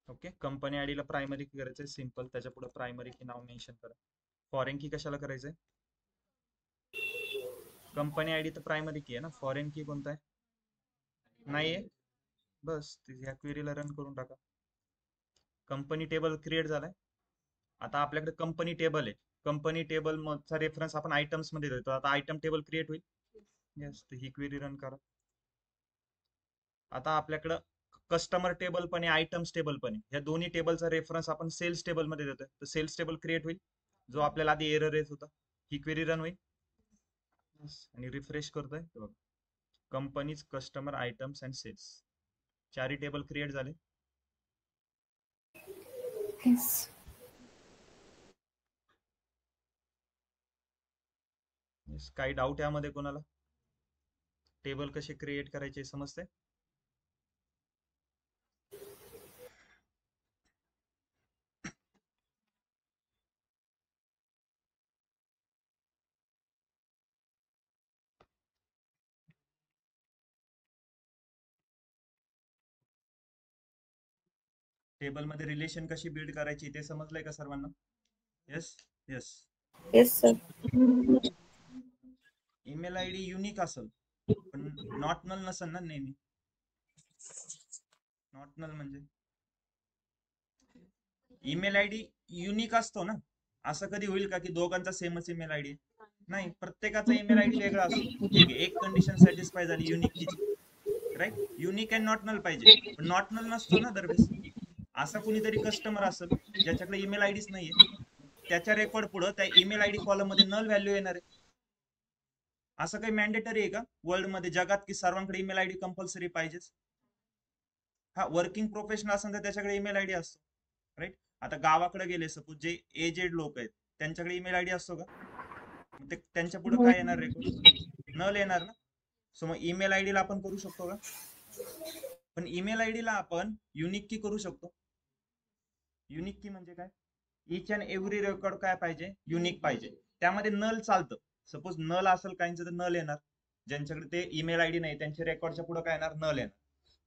okay. Company आयडीला प्रायमरी की करायचंय simple, त्याच्या पुढे प्रायमरी की नाव मेन्शन करा. फॉरेन की कशाला करायचंय? कंपनी आयडी तर प्रायमरी की आहे ना, फॉरेन की कोणता आहे? नाहीये. बस ह्या क्वेरीला रन करून टाका. कंपनी टेबल क्रिएट झालाय. आता आपल्याकडे कंपनी टेबल आहे. कंपनी टेबल मधचा रेफरन्स आपण आयटम्स मध्ये देतो. आता आयटम टेबल क्रिएट होईल. येस, ही क्वेरी रन करा. आता आपल्याकडं कस्टमर टेबल पण आहे, आयटम्स टेबल पण आहे. या दोन्ही टेबलचा रेफरन्स आपण सेल्स टेबल मध्ये देतोय. तर सेल्स टेबल क्रिएट होईल, जो आपल्याला आधी एरर येत होता. ही क्वेरी रन होईल. आणि रिफ्रेश करतोय बघा, companies, customer, items and sales चारही टेबल क्रिएट झाले. Yes. काही डाऊट यामध्ये कोणाला? टेबल कसे क्रिएट करायचे समजते? टेबल मध्ये रिलेशन कशी बिल्ड करायची ते समजलंय का सर्वांना? Yes yes. Yes, sir. Email ID unique असेल पण नॉट नल नसेल ना नेहमी. नॉट नल म्हणजे ईमेल आयडी युनिक असतो ना. असं कधी होईल का की दोघांचा सेमच ईमेल आयडी? नाही, प्रत्येकाचा ईमेल आयडी वेगळा असतो. ठीक आहे, एक कंडिशन सॅटिस्फाय झाली युनिक कीची, right. Unique and not null पाहिजे, पण नॉट नल नसतो ना दरवेळेस. असा कुणीतरी कस्टमर असेल ज्याच्याकडे ईमेल आयडीच नाहीये, त्याच्या रेकॉर्ड पुढे त्या ईमेल आयडी कॉलम मध्ये नल व्हॅल्यू येणार आहे. असं काही मॅन्डेटरी आहे का वर्ल्ड मध्ये, जगात, की सर्वांकडे ईमेल आयडी कंपल्सरी पाहिजेच? हा, वर्किंग प्रोफेशनल असेल तर त्याच्याकडे ईमेल आयडी असतो, राईट. आता गावाकडे गेले सपोज, जे एजेड लोक आहेत त्यांच्याकडे ईमेल आयडी असतो का? मग ते त्यांच्या पुढे काय येणार रेकॉर्ड? नल येणार ना. सो मग ईमेल आयडी ला आपण करू शकतो का? पण ईमेल आयडी ला आपण युनिक की करू शकतो. युनिक की म्हणजे काय? इच अँड एव्हरी रेकॉर्ड काय पाहिजे? युनिक पाहिजे. त्यामध्ये नल चालतं. सपोज नल असेल काहींचं तर नल येणार. ज्यांच्याकडे ते ईमेल आयडी नाही त्यांच्या रेकॉर्डच्या पुढे काय येणार? नल येणार.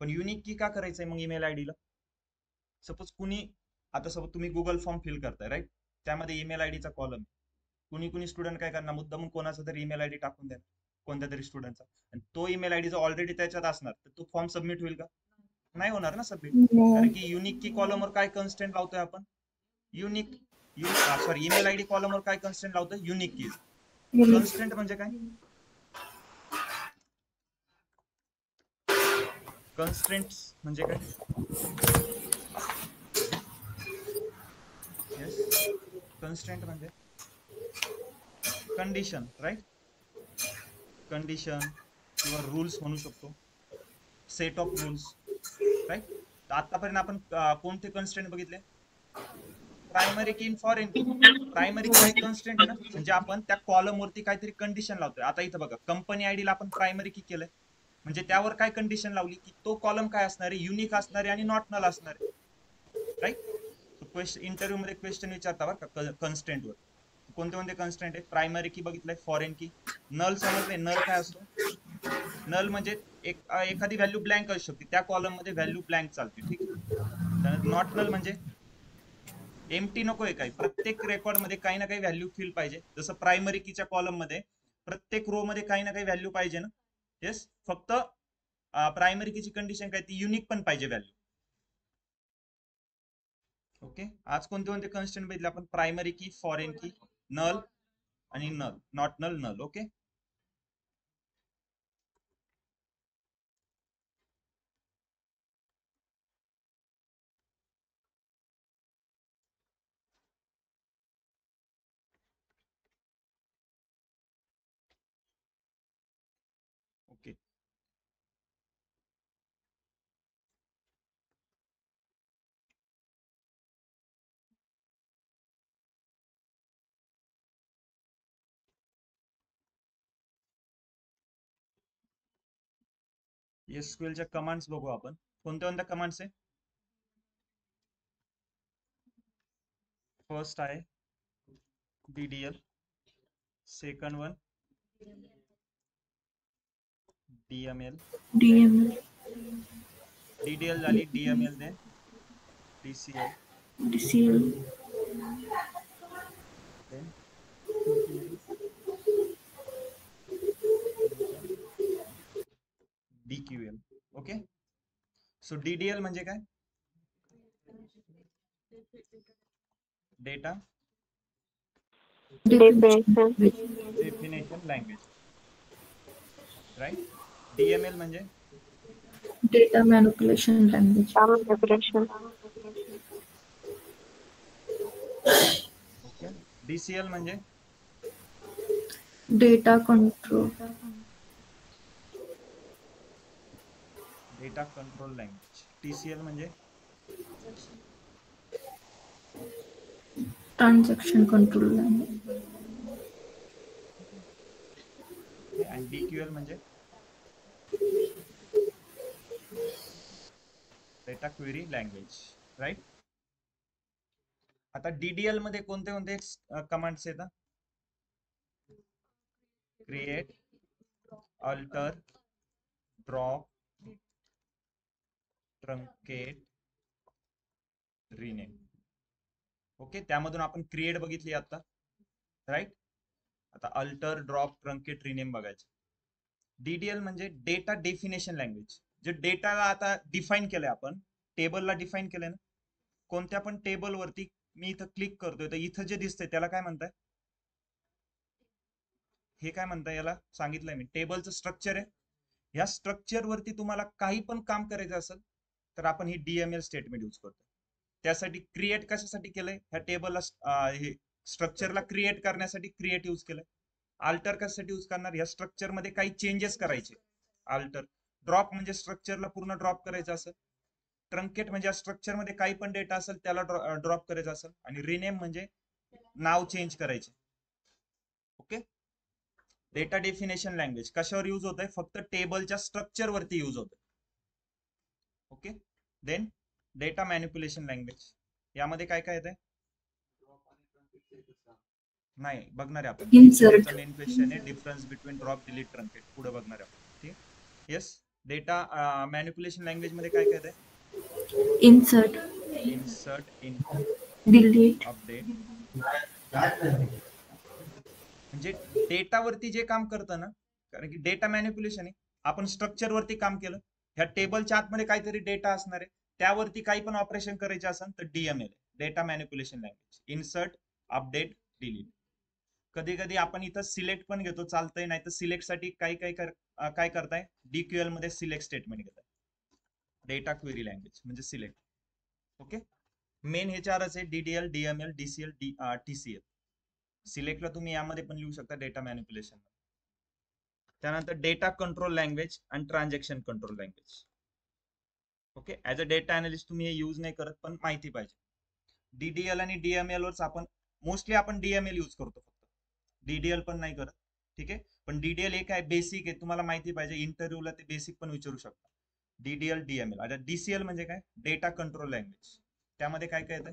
पण युनिक की का करायचंय मग ईमेल आयडीला? सपोज कुणी, आता सपोज तुम्ही गुगल फॉर्म फिल करताय, राईट. त्यामध्ये ईमेल आयडीचा कॉलम, कुणी स्टुडंट काय करणार, मुद्दाम कोणाचा तरी ईमेल आयडी टाकून द्या, कोणत्या तरी स्टुडंटचा, आणि तो ईमेल आयडी जर ऑलरेडी त्याच्यात असणार तर तो फॉर्म सबमिट होईल का? नाही होणार ना सबमिट. No. कारण की युनिक की कॉलमवर काय कन्स्टेंट लावतोय आपण? युनिक. सॉरी, ईमेल आयडी कॉलमवर काय कन्स्टेंट लावतोय? Unique keys. Unique. कन्स्टेंट म्हणजे काय? कन्स्ट्रेंट्स म्हणजे काय? येस, कन्स्ट्रेंट म्हणजे कंडिशन, राईट. कंडिशन किंवा रूल्स म्हणू शकतो, सेट ऑफ रूल्स, राईट. आतापर्यंत आपण कोणते कन्स्ट्रेंट बघितले? प्रायमरी की इन फॉरेन की. प्रायमरी की एक कन्स्ट्रेंट आहे ना, म्हणजे आपण त्या कॉलम वरती काहीतरी कंडिशन लावतोय. आता इथं बघा, कंपनी आयडीला आपण प्रायमरी की केलंय, म्हणजे त्यावर काय कंडिशन लावली की तो कॉलम काय असणार आहे? युनिक असणार आहे आणि नॉट नल असणार आहे, राईट. इंटरव्ह्यू मध्ये क्वेश्चन विचारता बरं का कन्स्टेंट वर. कोणते कोणते कन्स्टेंट आहे? प्रायमरी की बघितलंय, फॉरेन की, नल समजलंय. नल काय असतो? नल म्हणजे एखादी व्हॅल्यू ब्लँक असू शकते, त्या कॉलम मध्ये व्हॅल्यू ब्लँक चालते, ठीक आहे. नॉट नल म्हणजे एम्प्टी नकोय, काय प्रत्येक रेकॉर्ड मध्ये काही ना काही व्हॅल्यू फिल पाहिजे. जसं प्रायमरी कीच्या कॉलम मध्ये प्रत्येक रो मध्ये काही ना काही व्हॅल्यू पाहिजे ना. येस, फक्त प्रायमरी कीची कंडिशन काय? ती युनिक पण पाहिजे व्हॅल्यू. ओके, आज कोणते कोणते कन्स्टेंट बघितले आपण? प्रायमरी की, फॉरेन की, नल आणि null, not null, null. Okay. SQL च्या कमांड्स बघू आपण. कोणत्या कोणत्या कमांड्स आहे? फर्स्ट आहे DDL, second one DML, DML, DDL झाली, DML then DCL, DCL, then DQL. Okay, so DDL म्हणजे काय? Data definition language, right. DML म्हणजे data manipulation language, okay. DCL म्हणजे data control, data control language. TCL म्हणजे transaction control language, आणि DQL म्हणजे data query language, right. आता DDL मध्ये कोणते कोणते कमांड्स येतात? Create, alter, drop, truncate, rename. Okay, त्यामधून आपण क्रिएट बघितली आता, राईट. आता अल्टर, ड्रॉप, ट्रंकेट, रिनेम बघायचं. DDL म्हणजे डेटा डेफिनेशन लँग्वेज. जे डेटाला आता डिफाईन केलंय आपण, टेबलला डिफाईन केलंय ना, कोणत्या पण टेबल वरती मी इथं क्लिक करतोय तर इथं जे दिसतंय त्याला काय म्हणताय? हे काय म्हणताय? याला सांगितलंय मी, टेबलचं स्ट्रक्चर आहे. ह्या स्ट्रक्चर वरती तुम्हाला काही पण काम करायचं असेल तर आपण ही DML स्टेटमेंट यूज करतो. त्यासाठी क्रिएट कशासाठी केलंय? ह्या टेबलला हे स्ट्रक्चरला क्रिएट करण्यासाठी क्रिएट यूज केलंय. अल्टर कशासाठी यूज करणार? या स्ट्रक्चर मध्ये काही चेंजेस करायचे, अल्टर. ड्रॉप म्हणजे स्ट्रक्चरला पूर्ण ड्रॉप करायचं असेल. ट्रंकेट म्हणजे स्ट्रक्चर मध्ये काही पण डेटा असेल त्याला ड्रॉप करायचं असेल. आणि रिनेम म्हणजे नाव चेंज करायचे. ओके, डेटा डेफिनेशन लँग्वेज कशावर यूज होत आहे? फक्त टेबलच्या स्ट्रक्चर वरती यूज होत आहे. Okay, then data manipulation language, यामध्ये काय काय येते? नाही, बघणार आहे आपण. insert, मेन क्वेश्चन आहे difference between drop, delete, truncate. पुढे बघणार आहे आपण. ठीक, येस. डेटा मॅनिप्युलेशन लँग्वेज मध्ये काय काय येते? insert, insert, input, delete, update. म्हणजे डेटावरती जे काम करतं ना, कारण की डेटा मॅनिप्युलेशन आहे, आपण स्ट्रक्चर वरती काम केलं, ह्या टेबलच्या आतमध्ये काहीतरी डेटा असणार आहे, त्यावरती काही पण ऑपरेशन करायचे असेल तर DML, data manipulation language. Insert, update, delete. कधी कधी आपण इथं सिलेक्ट पण घेतो, चालतंय. नाही तर सिलेक्ट साठी काय करताय? DQL मध्ये सिलेक्ट स्टेटमेंट घेताय. डेटा क्वेरी लँग्वेज म्हणजे सिलेक्ट. ओके, मेन हे चारच आहे, DDL, DML, DCL, TCL. सिलेक्टला तुम्ही यामध्ये पण लिहू शकता, डेटा मॅनिप्युलेशन. त्यानंतर डेटा कंट्रोल लँग्वेज आणि transaction control language. Okay, as a data analyst तुम्ही हे यूज नाही करत, पण माहिती पाहिजे. DDL आणि DML वरच आपण मोस्टली DML यूज करतो, फक्त DDL पण नाही करत. ठीक आहे, पण DDL एक आहे, बेसिक आहे, तुम्हाला माहिती पाहिजे. इंटरव्ह्यूला ते बेसिक पण विचारू शकता. DDL, DML. आता DCL म्हणजे काय? Data control language. त्यामध्ये काय काय येतं?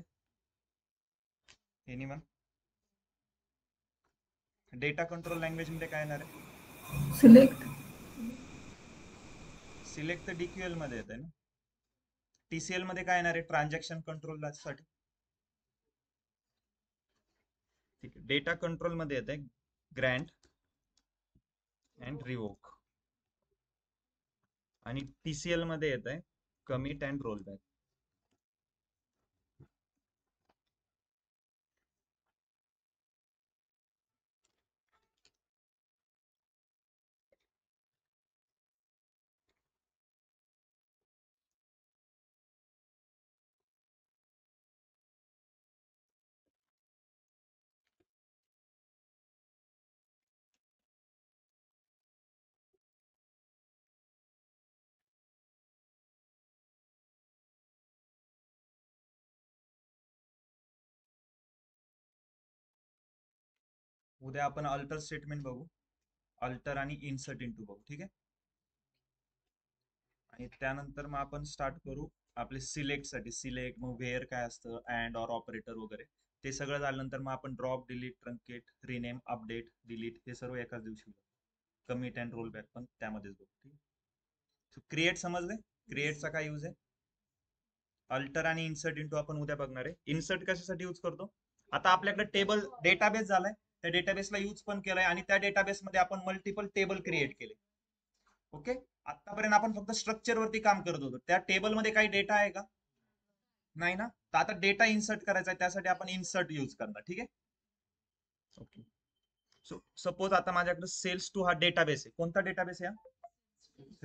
एनिवन? डेटा कंट्रोल लँग्वेज मध्ये काय येणार आहे? select, सिलेक्ट तर DQL मध्ये येत आहे ना. TCL मध्ये काय येणार आहे? ट्रान्झॅक्शन कंट्रोल साठी. ठीक आहे, डेटा कंट्रोल मध्ये येत आहे ग्रँट अँड रिवोक. आणि TCL मध्ये येत आहे कमिट अँड रोलबॅक. उद्या आपण अल्टर स्टेटमेंट बघू, अल्टर आणि इन्सर्ट इंटू बघू. ठीक आहे, आणि त्यानंतर मग आपण स्टार्ट करू आपले सिलेक्ट साठी. सिलेक्ट मग व्हेअर काय असतं, अँड ऑर ऑपरेटर वगैरे ते सगळं झाल्यानंतर मग आपण drop, delete, truncate, rename, update, delete हे सर्व एकाच दिवशी बघू. कमिट अँड रोल बॅक पण त्यामध्येच बघू. ठीक आहे. क्रिएट समजले? क्रिएटचा काय यूज आहे? अल्टर आणि इन्सर्ट इंटू आपण उद्या बघणार आहे. इन्सर्ट कशासाठी यूज करतो? आता आपल्याकडे टेबल डेटाबेस झालाय, त्या डेटाबेसला यूज पण केलाय आणि त्या डेटाबेस मध्ये आपण मल्टिपल टेबल क्रिएट केले. ओके, आतापर्यंत आपण फक्त स्ट्रक्चर वरती काम करत होतो. त्या टेबल मध्ये काही डेटा आहे का? नाही ना. तर आता डेटा इन्सर्ट करायचा आहे, त्यासाठी आपण इन्सर्ट यूज करणार. ठीक आहे. ओके, सो सपोज आता माझ्याकडे सेल्स टू हा डेटाबेस आहे. कोणता डेटाबेस आहे?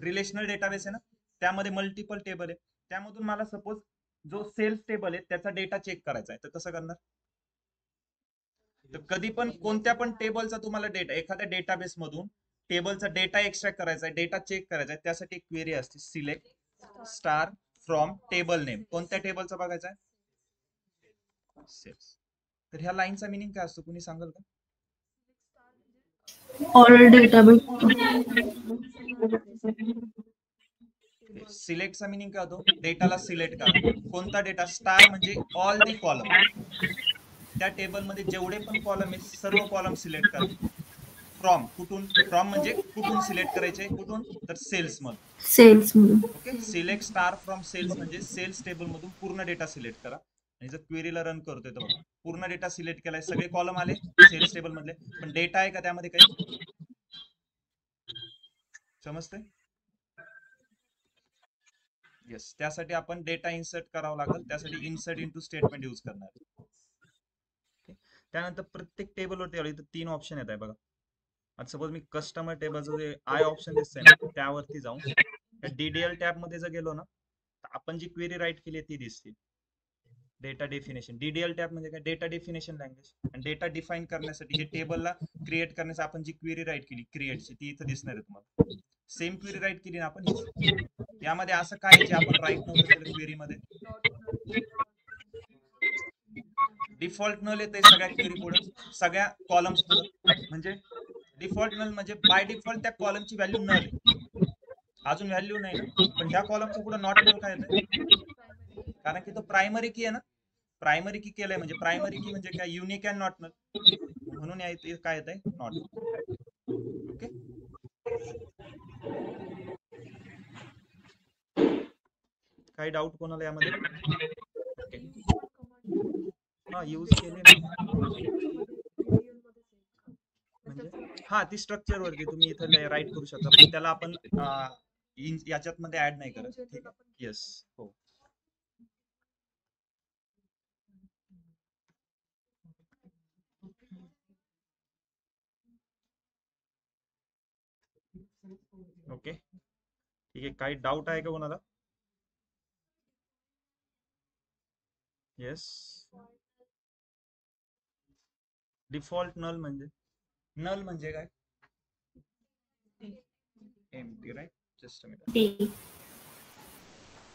रिलेशनल डेटाबेस आहे ना. त्यामध्ये मल्टिपल टेबल आहे. त्यामधून मला सपोज जो सेल्स टेबल आहे त्याचा डेटा चेक करायचा आहे. तर कसं करणार? तर कधी पण कोणत्या पण टेबलचा तुम्हाला डेटा, एखाद्या डेटाबेस मधून टेबलचा डेटा एक्स्ट्रॅक्ट करायचा आहे, डेटा चेक करायचा आहे, त्यासाठी एक क्वेरी असते, select star from table name. कोणत्या टेबलचा बघायचा आहे? सेल्स. तर ह्या लाईनचा मिनिंग काय असतो, कुणी सांगाल का? All database. सिलेक्टचा मिनिंग काय होतो? डेटाला सिलेक्ट करा. कोणता डेटा? स्टार म्हणजे ऑल दी कॉलम. त्या टेबल मध्ये जेवढे पण कॉलम आहेत सर्व कॉलम सिलेक्ट करा. फ्रॉम कुठून? फ्रॉम म्हणजे कुठून सिलेक्ट करायचे? कुठून? तर सेल्स मधून. सेल्स मधून. Okay, select star from sales म्हणजे सेल्स टेबल मधून पूर्ण डेटा सिलेक्ट करा. आणि जर क्वेरीला रन करतोय तर बघा पूर्ण डेटा सिलेक्ट केलाय, सगळे कॉलम आले सेल्स टेबल मधले, पण डेटा आहे का त्यामध्ये काही? समजतंय? येस, त्यासाठी आपण डेटा इन्सर्ट करावं लागेल. त्यासाठी इन्सर्ट इंटू स्टेटमेंट यूज करणार. त्यानंतर प्रत्येक टेबलवरती इथं 3 ऑप्शन येत आहे बघा. आता सपोज मी कस्टमर टेबलचं जे आय ऑप्शन दिसतंय ना त्यावरती जाऊन डीडीएल टॅब मध्ये जर गेलो ना तर आपण जी क्वेरी राईट केली ती दिसते. Data definition. डीडीएल टॅब म्हणजे काय? Data definition language. आणि डेटा डिफाईन करण्यासाठी हे टेबलला क्रिएट करण्यासाठी आपण जी क्वेरी राईट केली क्रिएटची ती इथं दिसणार आहे तुम्हाला. सेम क्वेरी राईट केली ना आपण. यामध्ये असं काय जे आपण राईट नव्हतं केलं क्वेरी मध्ये? डिफॉल्ट नल येते सगळ्या क्वेरी पुढे, सगळ्या कॉलम्स पुढे. म्हणजे डिफॉल्ट नल म्हणजे बाय डिफॉल्ट त्या कॉलमची व्हॅल्यू नल आहे, अजून व्हॅल्यू नाही ना. पण ह्या कॉलमच्या पुढे नॉट नल काय येते? कारण की तो प्रायमरी की आहे ना. प्रायमरी की केलंय म्हणजे प्रायमरी की म्हणजे काय? Unique and not null. म्हणून काय येत आहे? Not null. ओके, काही डाऊट कोणाला यामध्ये? ओके, हा यूज केले ना. म्हणजे हा ती स्ट्रक्चर वरती तुम्ही इथं राईट करू शकता, पण त्याला आपण याच्यात मध्ये ऍड नाही करत. ठीक आहे. येस, हो. ओके, ठीक आहे. काही डाऊट आहे का कोणाला? येस. डिफॉल्ट नल म्हणजे काय? Empty, right? Just a minute.